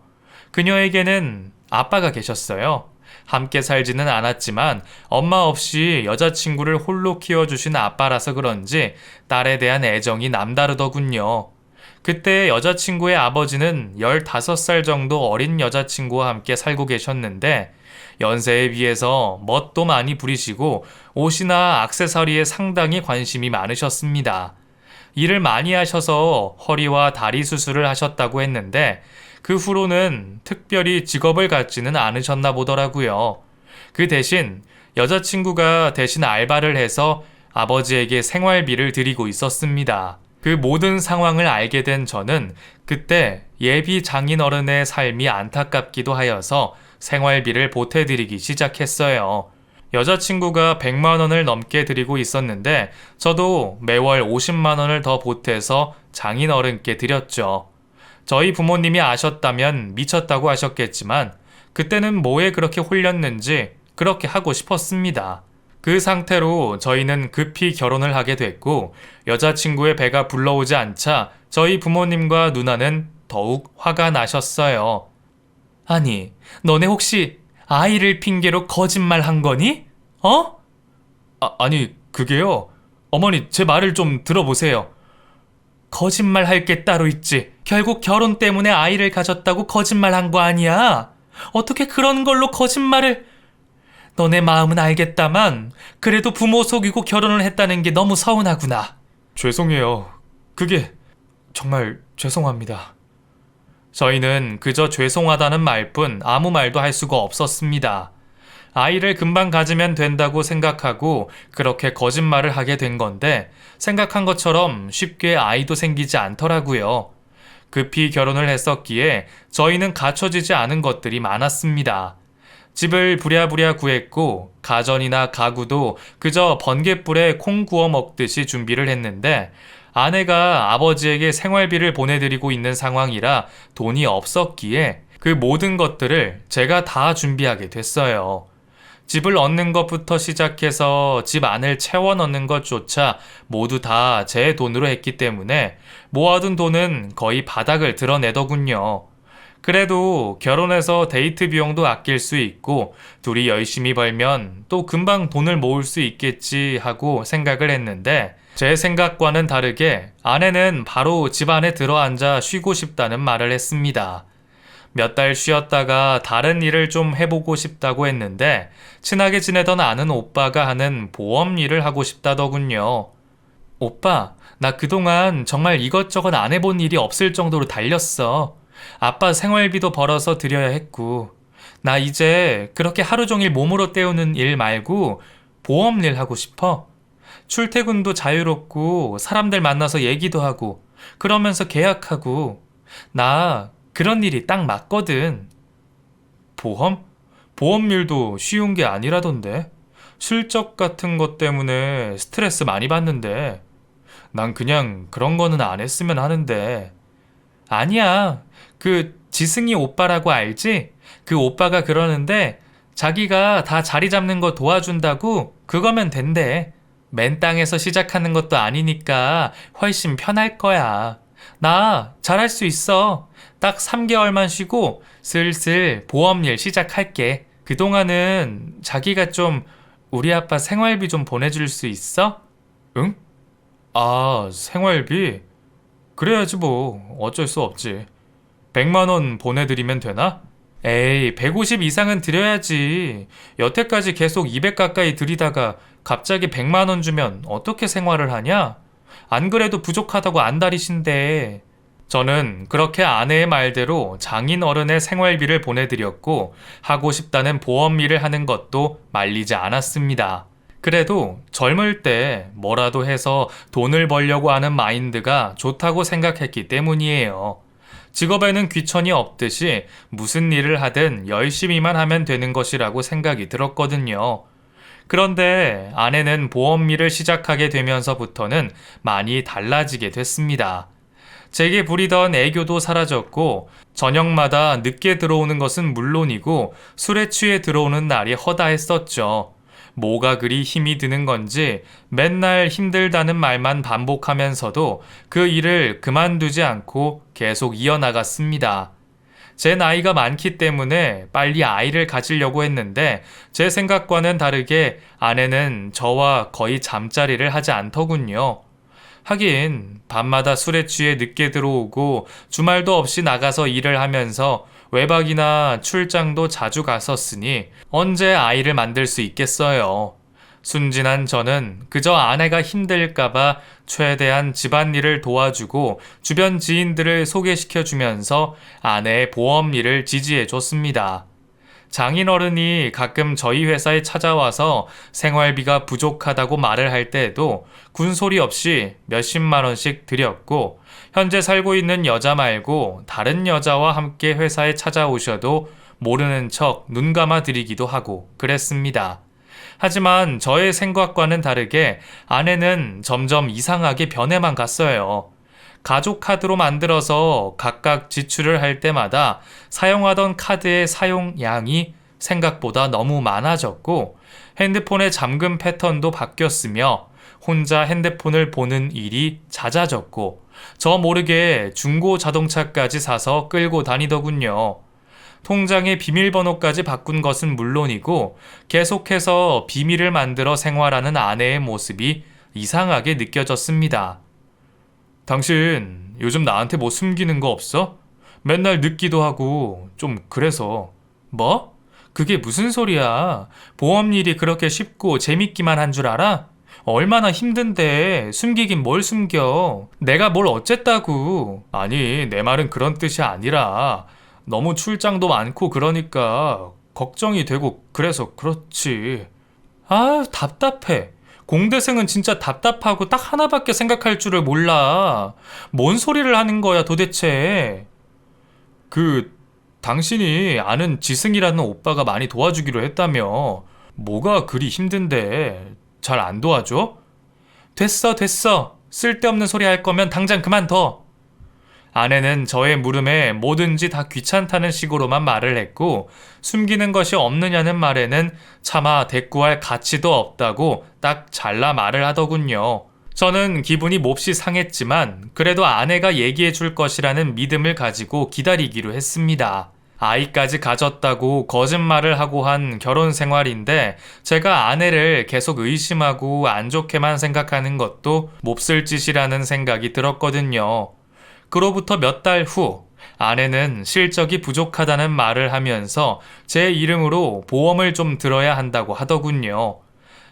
그녀에게는 아빠가 계셨어요. 함께 살지는 않았지만 엄마 없이 여자친구를 홀로 키워주신 아빠라서 그런지 딸에 대한 애정이 남다르더군요. 그때 여자친구의 아버지는 15살 정도 어린 여자친구와 함께 살고 계셨는데 연세에 비해서 멋도 많이 부리시고 옷이나 액세서리에 상당히 관심이 많으셨습니다. 일을 많이 하셔서 허리와 다리 수술을 하셨다고 했는데 그 후로는 특별히 직업을 갖지는 않으셨나 보더라고요. 그 대신 여자친구가 대신 알바를 해서 아버지에게 생활비를 드리고 있었습니다. 그 모든 상황을 알게 된 저는 그때 예비 장인어른의 삶이 안타깝기도 하여서 생활비를 보태드리기 시작했어요. 여자친구가 100만 원을 넘게 드리고 있었는데 저도 매월 50만 원을 더 보태서 장인어른께 드렸죠. 저희 부모님이 아셨다면 미쳤다고 하셨겠지만 그때는 뭐에 그렇게 홀렸는지 그렇게 하고 싶었습니다. 그 상태로 저희는 급히 결혼을 하게 됐고 여자친구의 배가 불러오지 않자 저희 부모님과 누나는 더욱 화가 나셨어요. 아니, 너네 혹시 아이를 핑계로 거짓말 한 거니? 어? 아니, 그게요. 어머니, 제 말을 좀 들어보세요. 거짓말 할 게 따로 있지. 결국 결혼 때문에 아이를 가졌다고 거짓말 한 거 아니야? 어떻게 그런 걸로 거짓말을... 너네 마음은 알겠다만 그래도 부모 속이고 결혼을 했다는 게 너무 서운하구나. 죄송해요. 그게 정말 죄송합니다. 저희는 그저 죄송하다는 말뿐 아무 말도 할 수가 없었습니다. 아이를 금방 가지면 된다고 생각하고 그렇게 거짓말을 하게 된 건데 생각한 것처럼 쉽게 아이도 생기지 않더라고요. 급히 결혼을 했었기에 저희는 갖춰지지 않은 것들이 많았습니다. 집을 부랴부랴 구했고 가전이나 가구도 그저 번갯불에 콩 구워 먹듯이 준비를 했는데 아내가 아버지에게 생활비를 보내드리고 있는 상황이라 돈이 없었기에 그 모든 것들을 제가 다 준비하게 됐어요. 집을 얻는 것부터 시작해서 집 안을 채워 넣는 것조차 모두 다 제 돈으로 했기 때문에 모아둔 돈은 거의 바닥을 드러내더군요. 그래도 결혼해서 데이트 비용도 아낄 수 있고 둘이 열심히 벌면 또 금방 돈을 모을 수 있겠지 하고 생각을 했는데 제 생각과는 다르게 아내는 바로 집 안에 들어앉아 쉬고 싶다는 말을 했습니다. 몇 달 쉬었다가 다른 일을 좀 해보고 싶다고 했는데 친하게 지내던 아는 오빠가 하는 보험 일을 하고 싶다더군요. 오빠, 나 그동안 정말 이것저것 안 해본 일이 없을 정도로 달렸어. 아빠 생활비도 벌어서 드려야 했고 나 이제 그렇게 하루 종일 몸으로 때우는 일 말고 보험 일 하고 싶어. 출퇴근도 자유롭고 사람들 만나서 얘기도 하고 그러면서 계약하고 나 그런 일이 딱 맞거든. 보험? 보험 일도 쉬운 게 아니라던데. 실적 같은 것 때문에 스트레스 많이 받는데 난 그냥 그런 거는 안 했으면 하는데. 아니야. 그 지승이 오빠라고 알지? 그 오빠가 그러는데 자기가 다 자리 잡는 거 도와준다고 그거면 된대. 맨 땅에서 시작하는 것도 아니니까 훨씬 편할 거야. 나 잘할 수 있어. 딱 3개월만 쉬고 슬슬 보험일 시작할게. 그동안은 자기가 좀 우리 아빠 생활비 좀 보내줄 수 있어? 응? 아, 생활비? 그래야지 뭐 어쩔 수 없지. 100만 원 보내드리면 되나? 에이, 150 이상은 드려야지. 여태까지 계속 200 가까이 드리다가 갑자기 100만 원 주면 어떻게 생활을 하냐? 안 그래도 부족하다고 안달이신데. 저는 그렇게 아내의 말대로 장인 어른의 생활비를 보내드렸고 하고 싶다는 보험일을 하는 것도 말리지 않았습니다. 그래도 젊을 때 뭐라도 해서 돈을 벌려고 하는 마인드가 좋다고 생각했기 때문이에요. 직업에는 귀천이 없듯이 무슨 일을 하든 열심히만 하면 되는 것이라고 생각이 들었거든요. 그런데 아내는 보험일을 시작하게 되면서부터는 많이 달라지게 됐습니다. 제게 부리던 애교도 사라졌고 저녁마다 늦게 들어오는 것은 물론이고 술에 취해 들어오는 날이 허다했었죠. 뭐가 그리 힘이 드는 건지 맨날 힘들다는 말만 반복하면서도 그 일을 그만두지 않고 계속 이어나갔습니다. 제 나이가 많기 때문에 빨리 아이를 가지려고 했는데 제 생각과는 다르게 아내는 저와 거의 잠자리를 하지 않더군요. 하긴 밤마다 술에 취해 늦게 들어오고 주말도 없이 나가서 일을 하면서 외박이나 출장도 자주 갔었으니 언제 아이를 만들 수 있겠어요. 순진한 저는 그저 아내가 힘들까봐 최대한 집안일을 도와주고 주변 지인들을 소개시켜주면서 아내의 보험 일을 지지해줬습니다. 장인어른이 가끔 저희 회사에 찾아와서 생활비가 부족하다고 말을 할 때에도 군소리 없이 몇십만 원씩 드렸고 현재 살고 있는 여자 말고 다른 여자와 함께 회사에 찾아오셔도 모르는 척 눈 감아 드리기도 하고 그랬습니다. 하지만 저의 생각과는 다르게 아내는 점점 이상하게 변해만 갔어요. 가족 카드로 만들어서 각각 지출을 할 때마다 사용하던 카드의 사용량이 생각보다 너무 많아졌고 핸드폰의 잠금 패턴도 바뀌었으며 혼자 핸드폰을 보는 일이 잦아졌고 저 모르게 중고 자동차까지 사서 끌고 다니더군요. 통장의 비밀번호까지 바꾼 것은 물론이고 계속해서 비밀을 만들어 생활하는 아내의 모습이 이상하게 느껴졌습니다. 당신 요즘 나한테 뭐 숨기는 거 없어? 맨날 늦기도 하고 좀 그래서. 뭐? 그게 무슨 소리야? 보험 일이 그렇게 쉽고 재밌기만 한 줄 알아? 얼마나 힘든데 숨기긴 뭘 숨겨. 내가 뭘 어쨌다고. 아니, 내 말은 그런 뜻이 아니라 너무 출장도 많고 그러니까 걱정이 되고 그래서 그렇지. 아, 답답해. 공대생은 진짜 답답하고 딱 하나밖에 생각할 줄을 몰라. 뭔 소리를 하는 거야 도대체. 당신이 아는 지승이라는 오빠가 많이 도와주기로 했다며. 뭐가 그리 힘든데 잘 안 도와줘? 됐어. 쓸데없는 소리 할 거면 당장 그만둬. 아내는 저의 물음에 뭐든지 다 귀찮다는 식으로만 말을 했고 숨기는 것이 없느냐는 말에는 차마 대꾸할 가치도 없다고 딱 잘라 말을 하더군요. 저는 기분이 몹시 상했지만 그래도 아내가 얘기해 줄 것이라는 믿음을 가지고 기다리기로 했습니다. 아이까지 가졌다고 거짓말을 하고 한 결혼 생활인데 제가 아내를 계속 의심하고 안 좋게만 생각하는 것도 몹쓸 짓이라는 생각이 들었거든요. 그로부터 몇 달 후 아내는 실적이 부족하다는 말을 하면서 제 이름으로 보험을 좀 들어야 한다고 하더군요.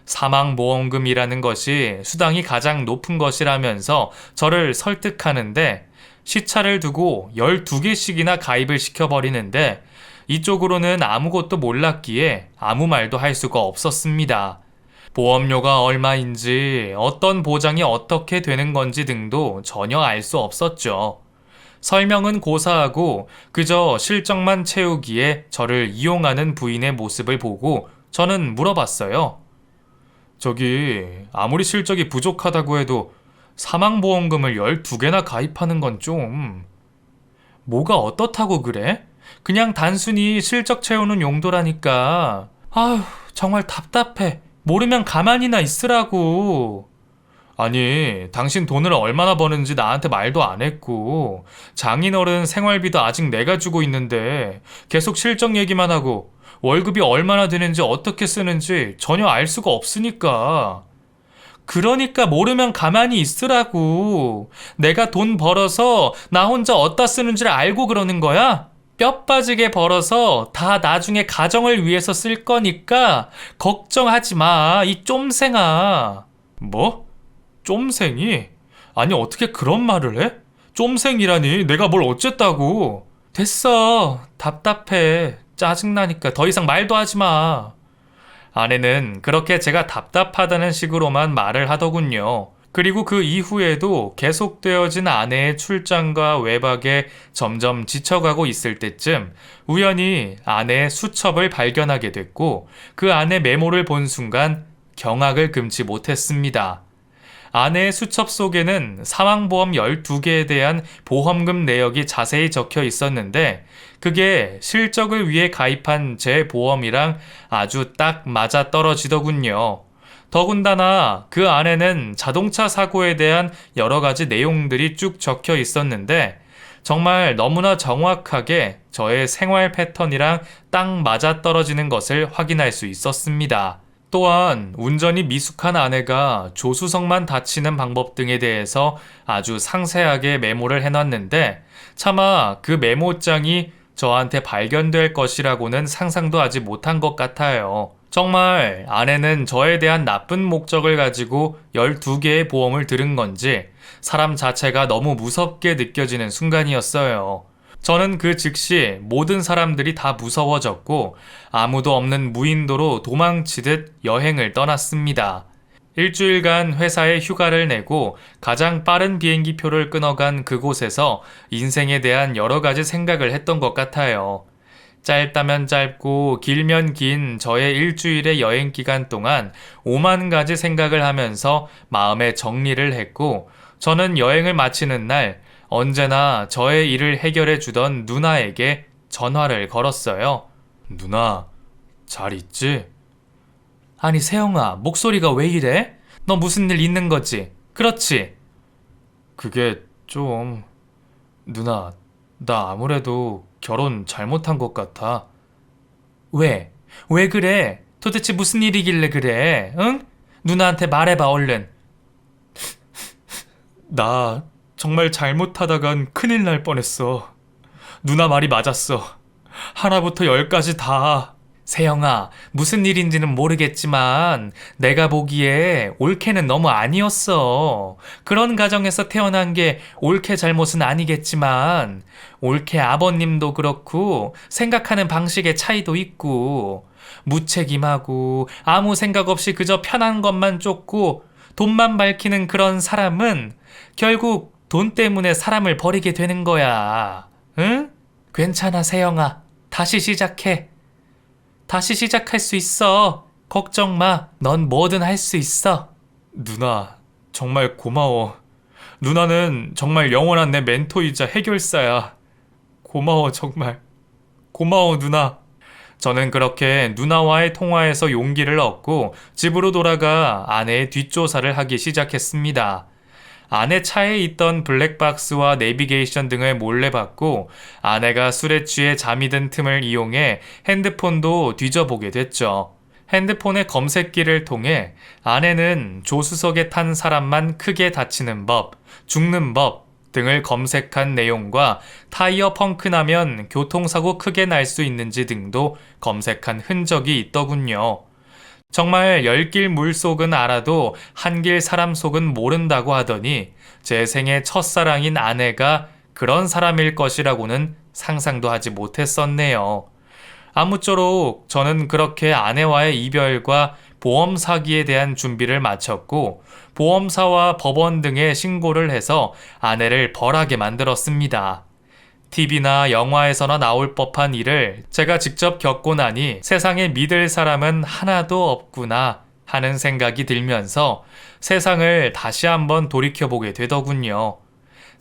사망보험금이라는 것이 수당이 가장 높은 것이라면서 저를 설득하는데 시차를 두고 12개씩이나 가입을 시켜버리는데 이쪽으로는 아무것도 몰랐기에 아무 말도 할 수가 없었습니다. 보험료가 얼마인지 어떤 보장이 어떻게 되는 건지 등도 전혀 알 수 없었죠. 설명은 고사하고 그저 실적만 채우기에 저를 이용하는 부인의 모습을 보고 저는 물어봤어요. 저기 아무리 실적이 부족하다고 해도 사망보험금을 12개나 가입하는 건 좀... 뭐가 어떻다고 그래? 그냥 단순히 실적 채우는 용도라니까. 아휴, 정말 답답해. 모르면 가만히나 있으라고. 아니, 당신 돈을 얼마나 버는지 나한테 말도 안 했고, 장인어른 생활비도 아직 내가 주고 있는데, 계속 실적 얘기만 하고, 월급이 얼마나 되는지 어떻게 쓰는지 전혀 알 수가 없으니까. 그러니까 모르면 가만히 있으라고. 내가 돈 벌어서 나 혼자 어디다 쓰는지를 알고 그러는 거야? 뼈 빠지게 벌어서 다 나중에 가정을 위해서 쓸 거니까 걱정하지 마, 이 쫌생아. 뭐? 쫌생이? 아니, 어떻게 그런 말을 해? 쫌생이라니, 내가 뭘 어쨌다고. 됐어. 답답해. 짜증나니까 더 이상 말도 하지 마. 아내는 그렇게 제가 답답하다는 식으로만 말을 하더군요. 그리고 그 이후에도 계속되어진 아내의 출장과 외박에 점점 지쳐가고 있을 때쯤 우연히 아내의 수첩을 발견하게 됐고 그 안에 메모를 본 순간 경악을 금치 못했습니다. 아내의 수첩 속에는 사망보험 12개에 대한 보험금 내역이 자세히 적혀 있었는데 그게 실적을 위해 가입한 제 보험이랑 아주 딱 맞아 떨어지더군요. 더군다나 그 안에는 자동차 사고에 대한 여러 가지 내용들이 쭉 적혀 있었는데 정말 너무나 정확하게 저의 생활 패턴이랑 딱 맞아 떨어지는 것을 확인할 수 있었습니다. 또한 운전이 미숙한 아내가 조수석만 다치는 방법 등에 대해서 아주 상세하게 메모를 해놨는데 차마 그 메모장이 저한테 발견될 것이라고는 상상도 하지 못한 것 같아요. 정말 아내는 저에 대한 나쁜 목적을 가지고 12개의 보험을 들은 건지 사람 자체가 너무 무섭게 느껴지는 순간이었어요. 저는 그 즉시 모든 사람들이 다 무서워졌고 아무도 없는 무인도로 도망치듯 여행을 떠났습니다. 일주일간 회사에 휴가를 내고 가장 빠른 비행기표를 끊어간 그곳에서 인생에 대한 여러 가지 생각을 했던 것 같아요. 짧다면 짧고 길면 긴 저의 일주일의 여행 기간 동안 5만 가지 생각을 하면서 마음의 정리를 했고 저는 여행을 마치는 날 언제나 저의 일을 해결해 주던 누나에게 전화를 걸었어요. 누나, 잘 있지? 아니, 세영아, 목소리가 왜 이래? 너 무슨 일 있는 거지? 그렇지? 그게 좀... 누나, 나 아무래도 결혼 잘못한 것 같아. 왜? 왜 그래? 도대체 무슨 일이길래 그래? 응? 누나한테 말해봐, 얼른. 나 정말 잘못하다간 큰일 날 뻔했어. 누나 말이 맞았어. 하나부터 열까지 다. 세영아, 무슨 일인지는 모르겠지만 내가 보기에 올케는 너무 아니었어. 그런 가정에서 태어난 게 올케 잘못은 아니겠지만 올케 아버님도 그렇고 생각하는 방식의 차이도 있고 무책임하고 아무 생각 없이 그저 편한 것만 쫓고 돈만 밝히는 그런 사람은 결국 돈 때문에 사람을 버리게 되는 거야. 응? 괜찮아, 세영아. 다시 시작해. 다시 시작할 수 있어. 걱정 마. 넌 뭐든 할 수 있어. 누나, 정말 고마워. 누나는 정말 영원한 내 멘토이자 해결사야. 고마워, 정말. 고마워, 누나. 저는 그렇게 누나와의 통화에서 용기를 얻고 집으로 돌아가 아내의 뒷조사를 하기 시작했습니다. 아내 차에 있던 블랙박스와 내비게이션 등을 몰래 받고 아내가 술에 취해 잠이 든 틈을 이용해 핸드폰도 뒤져보게 됐죠. 핸드폰의 검색기를 통해 아내는 조수석에 탄 사람만 크게 다치는 법, 죽는 법 등을 검색한 내용과 타이어 펑크 나면 교통사고 크게 날 수 있는지 등도 검색한 흔적이 있더군요. 정말 열길 물속은 알아도 한길 사람 속은 모른다고 하더니 제 생의 첫사랑인 아내가 그런 사람일 것이라고는 상상도 하지 못했었네요. 아무쪼록 저는 그렇게 아내와의 이별과 보험 사기에 대한 준비를 마쳤고 보험사와 법원 등에 신고를 해서 아내를 벌하게 만들었습니다. TV나 영화에서나 나올 법한 일을 제가 직접 겪고 나니 세상에 믿을 사람은 하나도 없구나 하는 생각이 들면서 세상을 다시 한번 돌이켜보게 되더군요.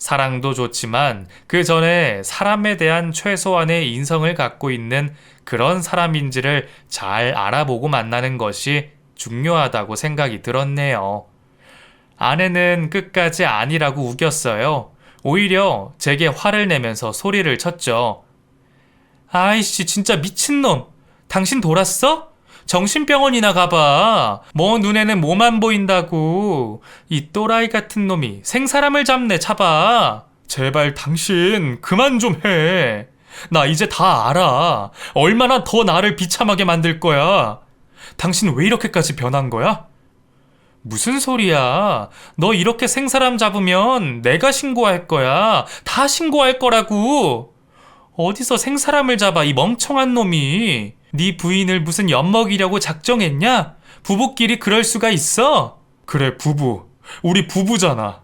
사랑도 좋지만 그 전에 사람에 대한 최소한의 인성을 갖고 있는 그런 사람인지를 잘 알아보고 만나는 것이 중요하다고 생각이 들었네요. 아내는 끝까지 아니라고 우겼어요. 오히려 제게 화를 내면서 소리를 쳤죠. 아이씨, 진짜 미친놈. 당신 돌았어? 정신병원이나 가봐. 뭐 눈에는 뭐만 보인다고. 이 또라이 같은 놈이 생사람을 잡아. 제발 당신 그만 좀 해. 나 이제 다 알아. 얼마나 더 나를 비참하게 만들 거야. 당신 왜 이렇게까지 변한 거야? 무슨 소리야. 너 이렇게 생사람 잡으면 내가 신고할 거야. 다 신고할 거라고. 어디서 생사람을 잡아, 이 멍청한 놈이. 네 부인을 무슨 엿먹이려고 작정했냐? 부부끼리 그럴 수가 있어? 그래, 부부. 우리 부부잖아.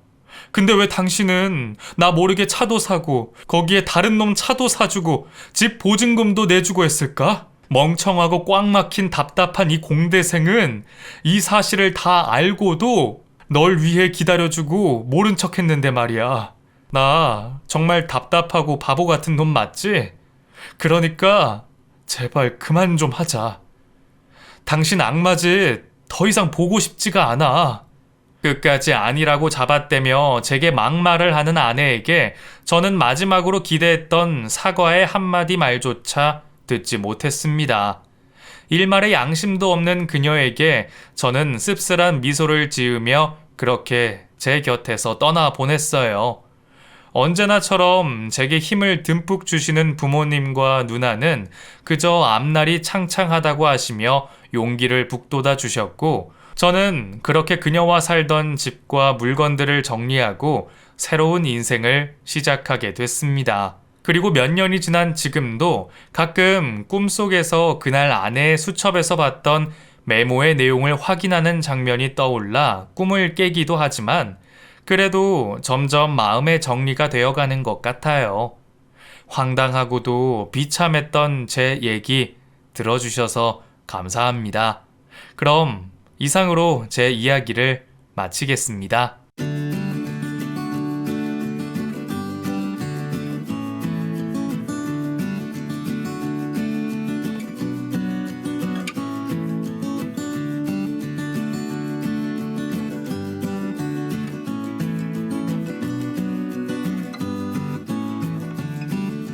근데 왜 당신은 나 모르게 차도 사고 거기에 다른 놈 차도 사주고 집 보증금도 내주고 했을까? 멍청하고 꽉 막힌 답답한 이 공대생은 이 사실을 다 알고도 널 위해 기다려주고 모른 척 했는데 말이야. 나 정말 답답하고 바보 같은 놈 맞지? 그러니까 제발 그만 좀 하자. 당신 악마짓 더 이상 보고 싶지가 않아. 끝까지 아니라고 잡아떼며 제게 막말을 하는 아내에게 저는 마지막으로 기대했던 사과의 한마디 말조차 듣지 못했습니다. 일말의 양심도 없는 그녀에게 저는 씁쓸한 미소를 지으며 그렇게 제 곁에서 떠나 보냈어요. 언제나처럼 제게 힘을 듬뿍 주시는 부모님과 누나는 그저 앞날이 창창하다고 하시며 용기를 북돋아 주셨고, 저는 그렇게 그녀와 살던 집과 물건들을 정리하고 새로운 인생을 시작하게 됐습니다. 그리고 몇 년이 지난 지금도 가끔 꿈속에서 그날 아내의 수첩에서 봤던 메모의 내용을 확인하는 장면이 떠올라 꿈을 깨기도 하지만 그래도 점점 마음의 정리가 되어가는 것 같아요. 황당하고도 비참했던 제 얘기 들어주셔서 감사합니다. 그럼 이상으로 제 이야기를 마치겠습니다.